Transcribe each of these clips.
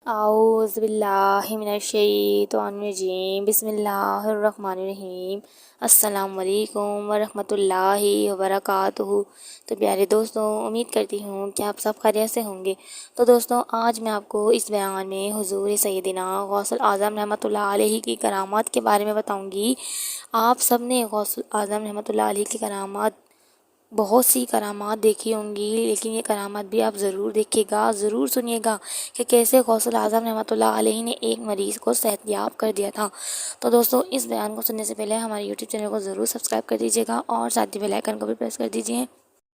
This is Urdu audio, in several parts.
اعوذ باللہ من الشیطان الرجیم، بسم اللہ الرحمن الرحیم۔ السلام علیکم ورحمۃ اللہ وبرکاتہ۔ تو پیارے دوستوں، امید کرتی ہوں کہ آپ سب خیریت سے ہوں گے۔ تو دوستوں، آج میں آپ کو اس بیان میں حضور سیدنا غوث الاعظم رحمۃ اللہ علیہ کی کرامات کے بارے میں بتاؤں گی۔ آپ سب نے غوث الاعظم رحمۃ اللہ علیہ کی کرامات، بہت سی کرامات دیکھی ہوں گی، لیکن یہ کرامات بھی آپ ضرور دیکھیے گا، ضرور سنیے گا کہ کیسے غوث الاعظم رحمۃ اللہ علیہ نے ایک مریض کو صحت یاب کر دیا تھا۔ تو دوستوں، اس بیان کو سننے سے پہلے ہمارے یوٹیوب چینل کو ضرور سبسکرائب کر دیجیے گا اور ساتھ ہی بیل آئیکن کو بھی پریس کر دیجیے،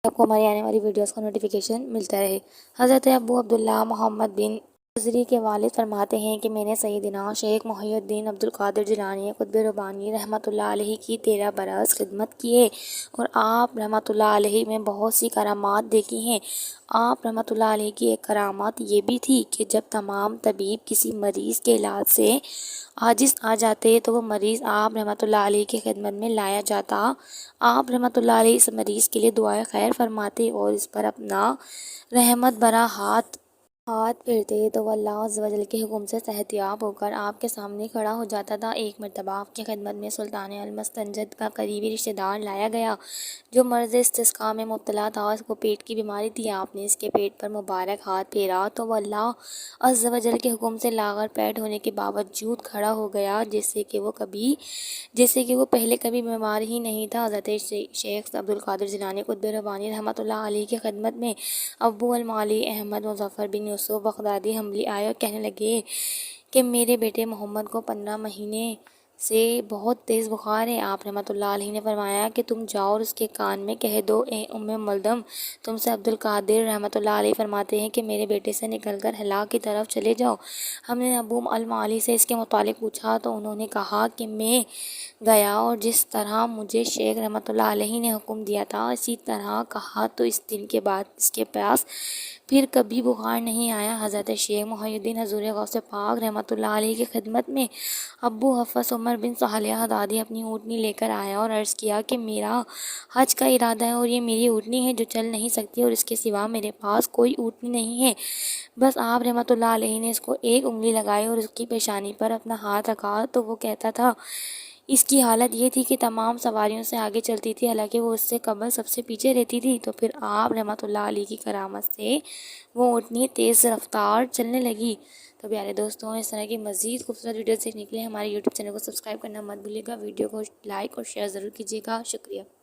آپ کو ہماری آنے والی ویڈیوز کا نوٹیفیکیشن ملتا رہے۔ حضرت ابو عبداللہ محمد بن حضری کے والد فرماتے ہیں کہ میں نے سیدنا شیخ محی الدین عبدالقادر جیلانی قطب ربانی رحمۃ اللہ علیہ کی 13 برس خدمت کی ہے، اور آپ رحمۃ اللہ علیہ میں بہت سی کرامات دیکھی ہیں۔ آپ رحمۃ اللہ علیہ کی ایک کرامات یہ بھی تھی کہ جب تمام طبیب کسی مریض کے علاج سے عاجز آ جاتے تو وہ مریض آپ رحمۃ اللہ علیہ کی خدمت میں لایا جاتا۔ آپ رحمۃ اللہ علیہ اس مریض کے لیے دعائے خیر فرماتے اور اس پر اپنا رحمت بھرا ہاتھ پھیرتے تو وہ اللہ عز و جل کے حکم سے صحت یاب ہو کر آپ کے سامنے کھڑا ہو جاتا تھا۔ ایک مرتبہ آپ کی خدمت میں سلطان المستنجد کا قریبی رشتہ دار لایا گیا جو مرض استسقاء میں مبتلا تھا۔ اس کو پیٹ کی بیماری تھی۔ آپ نے اس کے پیٹ پر مبارک ہاتھ پھیرا تو وہ اللہ عز و جل کے حکم سے لاغر پیٹ ہونے کے باوجود کھڑا ہو گیا، جیسے کہ وہ پہلے کبھی بیمار ہی نہیں تھا۔ حضرت شیخ عبدالقادر جیلانی قطب ربانی رحمۃ اللہ علیہ کی خدمت میں ابو المعالی احمد مظفر بن یوسف بغدادی حنبلی آئے اور کہنے لگے کہ میرے بیٹے محمد کو 15 مہینے سے بہت تیز بخار ہے۔ آپ رحمۃ اللہ علیہ نے فرمایا کہ تم جاؤ اور اس کے کان میں کہہ دو، اے ام ملدم، تم سے عبدالقادر رحمۃ اللہ علیہ فرماتے ہیں کہ میرے بیٹے سے نکل کر ہلاک کی طرف چلے جاؤ۔ ہم نے ابو المعالی سے اس کے متعلق پوچھا تو انہوں نے کہا کہ میں گیا اور جس طرح مجھے شیخ رحمۃ اللہ علیہ نے حکم دیا تھا اسی طرح کہا تو اس دن کے بعد اس کے پاس پھر کبھی بخار نہیں آیا۔ حضرت شیخ محی الدین حضور غوث پاک رحمۃ اللہ علیہ کی خدمت میں ابو حفص عمر بن صالح حدادی اپنی اونٹنی لے کر آیا اور عرض کیا کہ میرا حج کا ارادہ ہے اور یہ میری اونٹنی ہے جو چل نہیں سکتی اور اس کے سوا میرے پاس کوئی اونٹنی نہیں ہے۔ بس آپ رحمۃ اللہ علیہ نے اس کو ایک انگلی لگائی اور اس کی پیشانی پر اپنا ہاتھ رکھا تو وہ کہتا تھا۔ اس کی حالت یہ تھی کہ تمام سواریوں سے آگے چلتی تھی، حالانکہ وہ اس سے قبل سب سے پیچھے رہتی تھی۔ تو پھر آپ رحمۃ اللہ علیہ کی کرامت سے وہ اونٹنی تیز رفتار چلنے لگی۔ تو پیارے دوستوں، اس طرح کی مزید خوبصورت ویڈیوز دیکھنے کے لیے ہمارے یوٹیوب چینل کو سبسکرائب کرنا مت بھولیے گا، ویڈیو کو لائک اور شیئر ضرور کیجیے گا۔ شکریہ۔